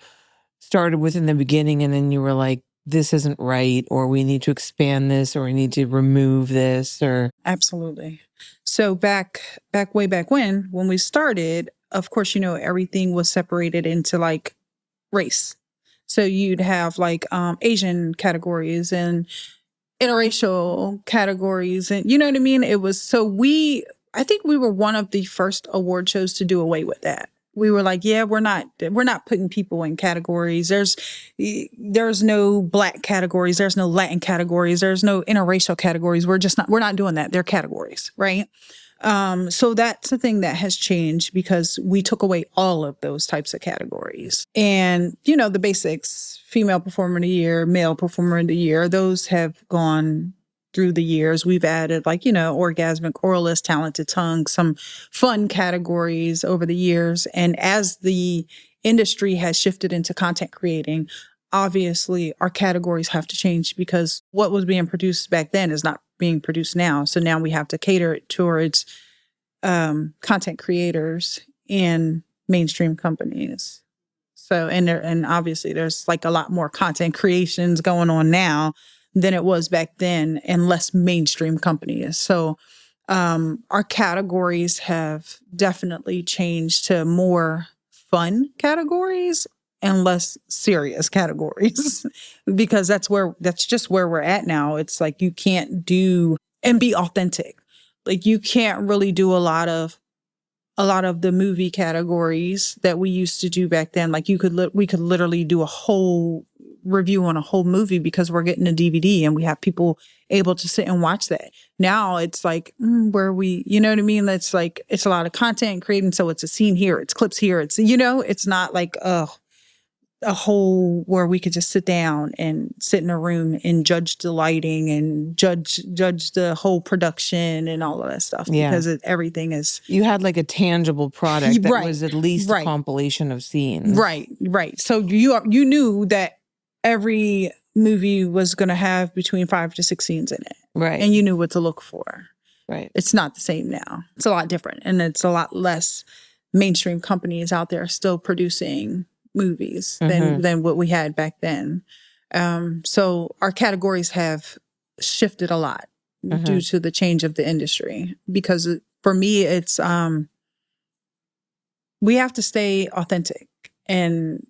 started with in the beginning and then you were like, this isn't right, or we need to expand this, or we need to remove this, or? Absolutely. So way back when we started, of course, everything was separated into like race. So you'd have like Asian categories and interracial categories, and you know what I mean? It was I think we were one of the first award shows to do away with that. We were like, yeah, we're not putting people in categories. There's no Black categories. There's no Latin categories. There's no interracial categories. We're not doing that. They're categories, right? So that's the thing that has changed because we took away all of those types of categories. And, the basics, female performer of the year, male performer of the year, those have gone through the years. We've added orgasmic, oralist, talented tongue, some fun categories over the years. And as the industry has shifted into content creating, obviously our categories have to change because what was being produced back then is not being produced now. So now we have to cater it towards content creators and mainstream companies. So, and obviously there's like a lot more content creations going on now than it was back then, and less mainstream companies. So our categories have definitely changed to more fun categories and less serious categories because that's just where we're at now. It's like you can't do and be authentic. Like you can't really do a lot of the movie categories that we used to do back then. Like we could literally do a whole review on a whole movie because we're getting a DVD and we have people able to sit and watch that. Now it's like you know what I mean? That's like, it's a lot of content creating. So it's a scene here, it's clips here. It's, it's not like, a whole where we could just sit down and sit in a room and judge the lighting and judge the whole production and all of that stuff. Yeah. Because everything is... You had like a tangible product that was at least a compilation of scenes. Right. So you knew that every movie was going to have between 5 to 6 scenes in it. Right. And you knew what to look for. Right. It's not the same now. It's a lot different. And it's a lot less mainstream companies out there still producing movies than what we had back then. So our categories have shifted a lot due to the change of the industry. Because for me, it's we have to stay authentic. And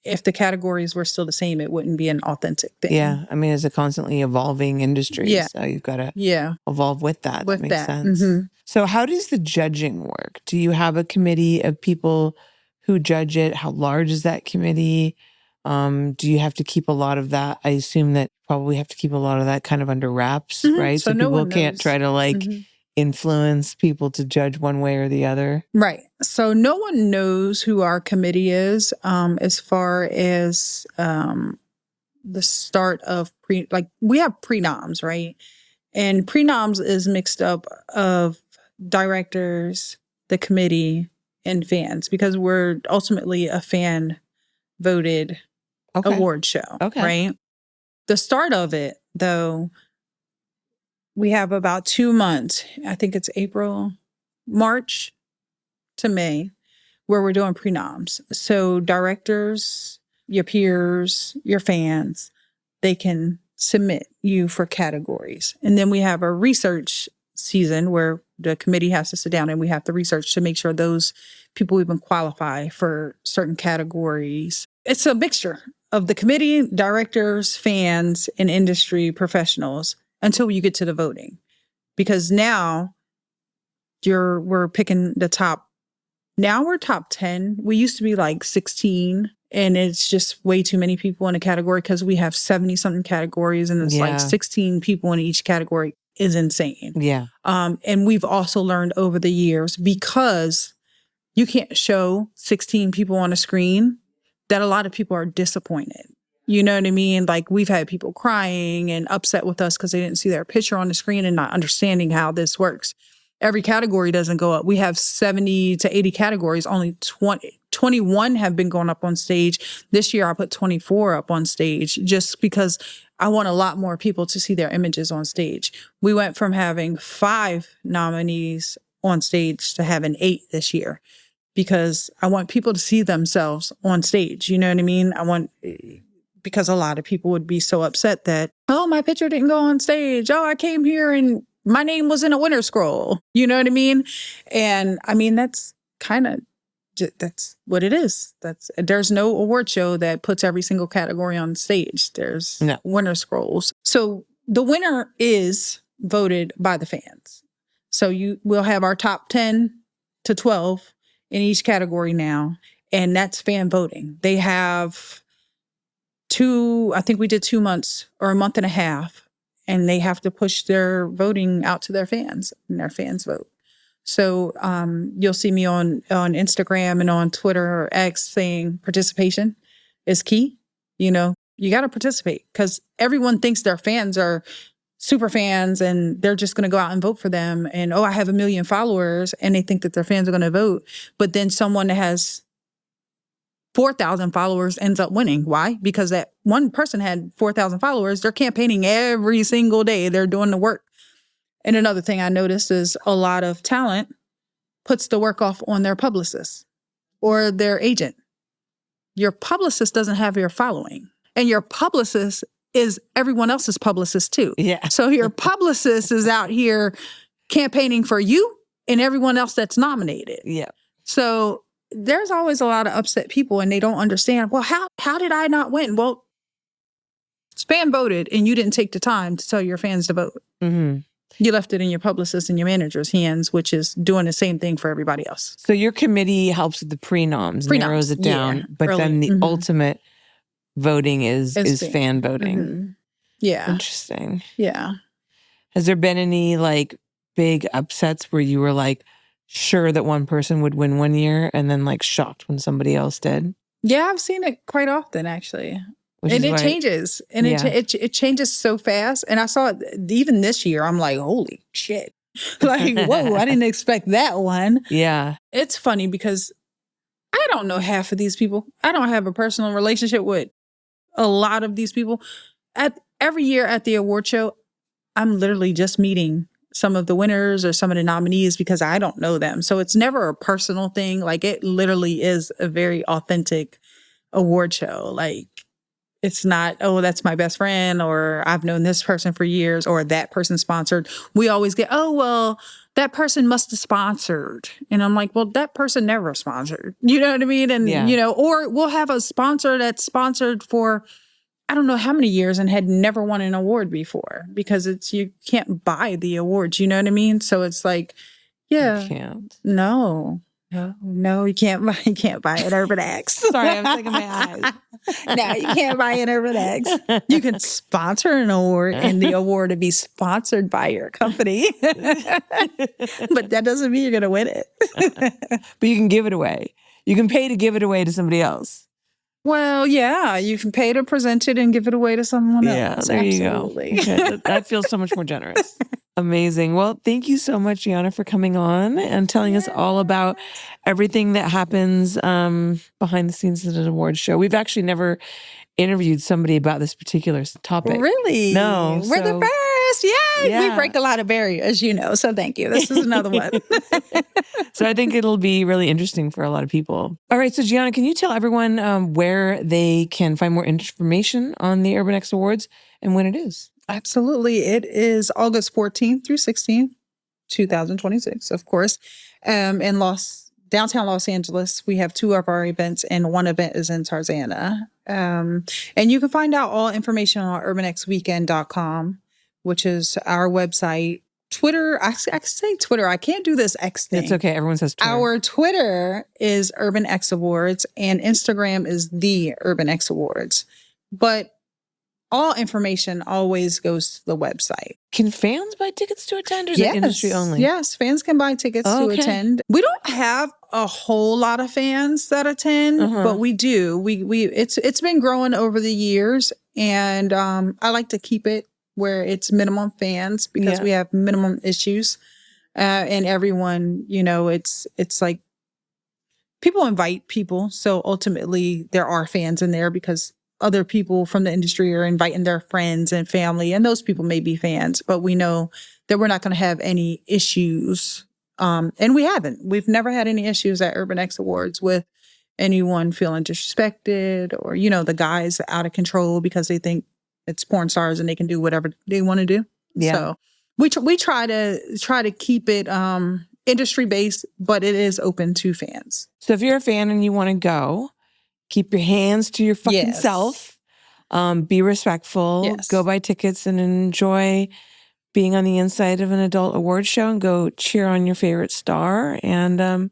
if the categories were still the same, it wouldn't be an authentic thing. Yeah. I mean, it's a constantly evolving industry. Yeah. So you've got to evolve with that. With that makes that. sense. Mm-hmm. So how does the judging work? Do you have a committee of people who judge it? How large is that committee? Do you have to keep a lot of that? I assume that probably have to keep a lot of that kind of under wraps, right? So people can't try to influence people to judge one way or the other. Right. So no one knows who our committee is as far as the start of we have pre-noms, right? And pre-noms is mixed up of directors, the committee, and fans, because we're ultimately a fan voted award show, right? The start of it, though, we have about 2 months. I think it's March to May, where we're doing pre-noms. So directors, your peers, your fans, they can submit you for categories. And then we have a research season where the committee has to sit down and we have to research to make sure those people even qualify for certain categories. It's a mixture of the committee, directors, fans, and industry professionals until you get to the voting. Because now we're picking the top. Now we're top 10. We used to be like 16, and it's just way too many people in a category because we have 70 something categories, and it's like 16 people in each category is insane. Yeah. And we've also learned over the years, because you can't show 16 people on a screen, that a lot of people are disappointed. You know what I mean? Like, we've had people crying and upset with us because they didn't see their picture on the screen and not understanding how this works. Every category doesn't go up. We have 70 to 80 categories. Only 21 have been going up on stage. This year, I put 24 up on stage just because I want a lot more people to see their images on stage. We went from having 5 nominees on stage to having 8 this year because I want people to see themselves on stage. You know what I mean? Because a lot of people would be so upset that, oh, my picture didn't go on stage. Oh, I came here and my name was in a winner's scroll. You know what I mean? And I mean, that's what it is. There's no award show that puts every single category on stage. There's winner scrolls. So the winner is voted by the fans. So we'll have our top 10 to 12 in each category now. And that's fan voting. They have I think we did 2 months or a month and a half. And they have to push their voting out to their fans, and their fans vote. So you'll see me on Instagram and on Twitter or X saying participation is key. You know, you got to participate because everyone thinks their fans are super fans and they're just going to go out and vote for them. And, oh, I have 1 million followers, and they think that their fans are going to vote. But then someone that has 4,000 followers ends up winning. Why? Because that one person had 4,000 followers. They're campaigning every single day. They're doing the work. And another thing I noticed is a lot of talent puts the work off on their publicist or their agent. Your publicist doesn't have your following. And your publicist is everyone else's publicist too. Yeah. So your publicist is out here campaigning for you and everyone else that's nominated. Yeah. So there's always a lot of upset people and they don't understand, well, how did I not win? Well, it's fan voted and you didn't take the time to tell your fans to vote. Mm-hmm. You left it in your publicist and your manager's hands, which is doing the same thing for everybody else. So your committee helps with the pre-noms, narrows it down, but early. Then the ultimate voting is fan voting. Mm-hmm. Yeah. Interesting. Yeah. Has there been any like big upsets where you were like, sure that one person would win one year and then like shocked when somebody else did? Yeah, I've seen it quite often actually. And it changes. And it changes so fast. And I saw it even this year. I'm like, holy shit. Like, whoa, I didn't expect that one. Yeah. It's funny because I don't know half of these people. I don't have a personal relationship with a lot of these people. Every year at the award show, I'm literally just meeting some of the winners or some of the nominees because I don't know them. So it's never a personal thing. Like, it literally is a very authentic award show. Like, it's not, oh, that's my best friend, or I've known this person for years, or that person sponsored. We always get, oh, well, that person must have sponsored. And I'm like, well, that person never sponsored. You know what I mean? And, you know, or we'll have a sponsor that's sponsored for, I don't know how many years and had never won an award before because you can't buy the awards. You know what I mean? So it's like, yeah, you can't. No, you can't buy it Urban X. Sorry, I'm sticking my eyes. No, you can't buy it Urban X. You can sponsor an award and the award to be sponsored by your company. But that doesn't mean you're going to win it. But you can give it away. You can pay to give it away to somebody else. Well, yeah, you can pay to present it and give it away to someone else. There Absolutely. You go. Okay, that feels so much more generous. Amazing. Well, thank you so much, Gianna, for coming on and telling us all about everything that happens behind the scenes at an awards show. We've actually never interviewed somebody about this particular topic. Really? No. We're the best. Yeah. Yeah. We break a lot of barriers, so thank you. This is another one. So I think it'll be really interesting for a lot of people. All right. So Gianna, can you tell everyone where they can find more information on the Urban X Awards and when it is? Absolutely. It is August 14th through 16th, 2026, of course. In downtown Los Angeles, we have 2 of our events, and 1 event is in Tarzana. And you can find out all information on urbanxweekend.com, which is our website. Twitter, I say Twitter. I can't do this X thing. It's okay. Everyone says Twitter. Our Twitter is Urban X Awards, and Instagram is the Urban X Awards. But all information always goes to the website. Can fans buy tickets to attend, or is it industry only? Yes, fans can buy tickets to attend. We don't have a whole lot of fans that attend, but we do. It's been growing over the years, and I like to keep it where it's minimum fans because we have minimum issues, and everyone, it's like people invite people, so ultimately there are fans in there because other people from the industry are inviting their friends and family, and those people may be fans, but we know that we're not going to have any issues. And we haven't. We've never had any issues at Urban X Awards with anyone feeling disrespected or, the guys out of control because they think it's porn stars and they can do whatever they want to do. Yeah. So we try to keep it industry based, but it is open to fans. So if you're a fan and you want to go, keep your hands to your fucking self. Be respectful. Yes. Go buy tickets and enjoy being on the inside of an adult award show, and go cheer on your favorite star and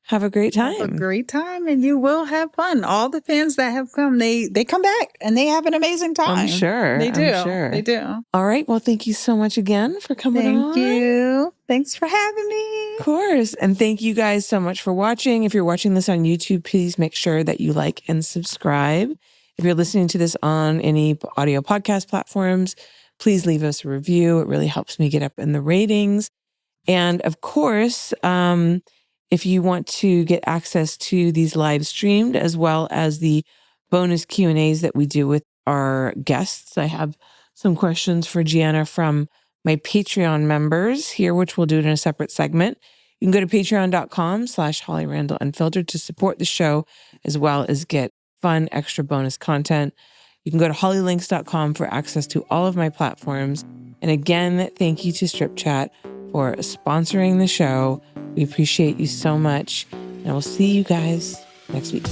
have a great time. Have a great time, and you will have fun. All the fans that have come, they come back and they have an amazing time. I'm sure. They do. I'm sure. They do. All right. Well, thank you so much again for coming on. Thank you. Thanks for having me. Of course. And thank you guys so much for watching. If you're watching this on YouTube, please make sure that you like and subscribe. If you're listening to this on any audio podcast platforms, please leave us a review. It really helps me get up in the ratings. And of course, if you want to get access to these live streamed as well as the bonus Q&As that we do with our guests, I have some questions for Gianna from my Patreon members here, which we'll do in a separate segment. You can go to patreon.com/Holly Randall Unfiltered to support the show, as well as get fun extra bonus content. You can go to hollylinks.com for access to all of my platforms. And again, thank you to Strip Chat for sponsoring the show. We appreciate you so much. And I will see you guys next week.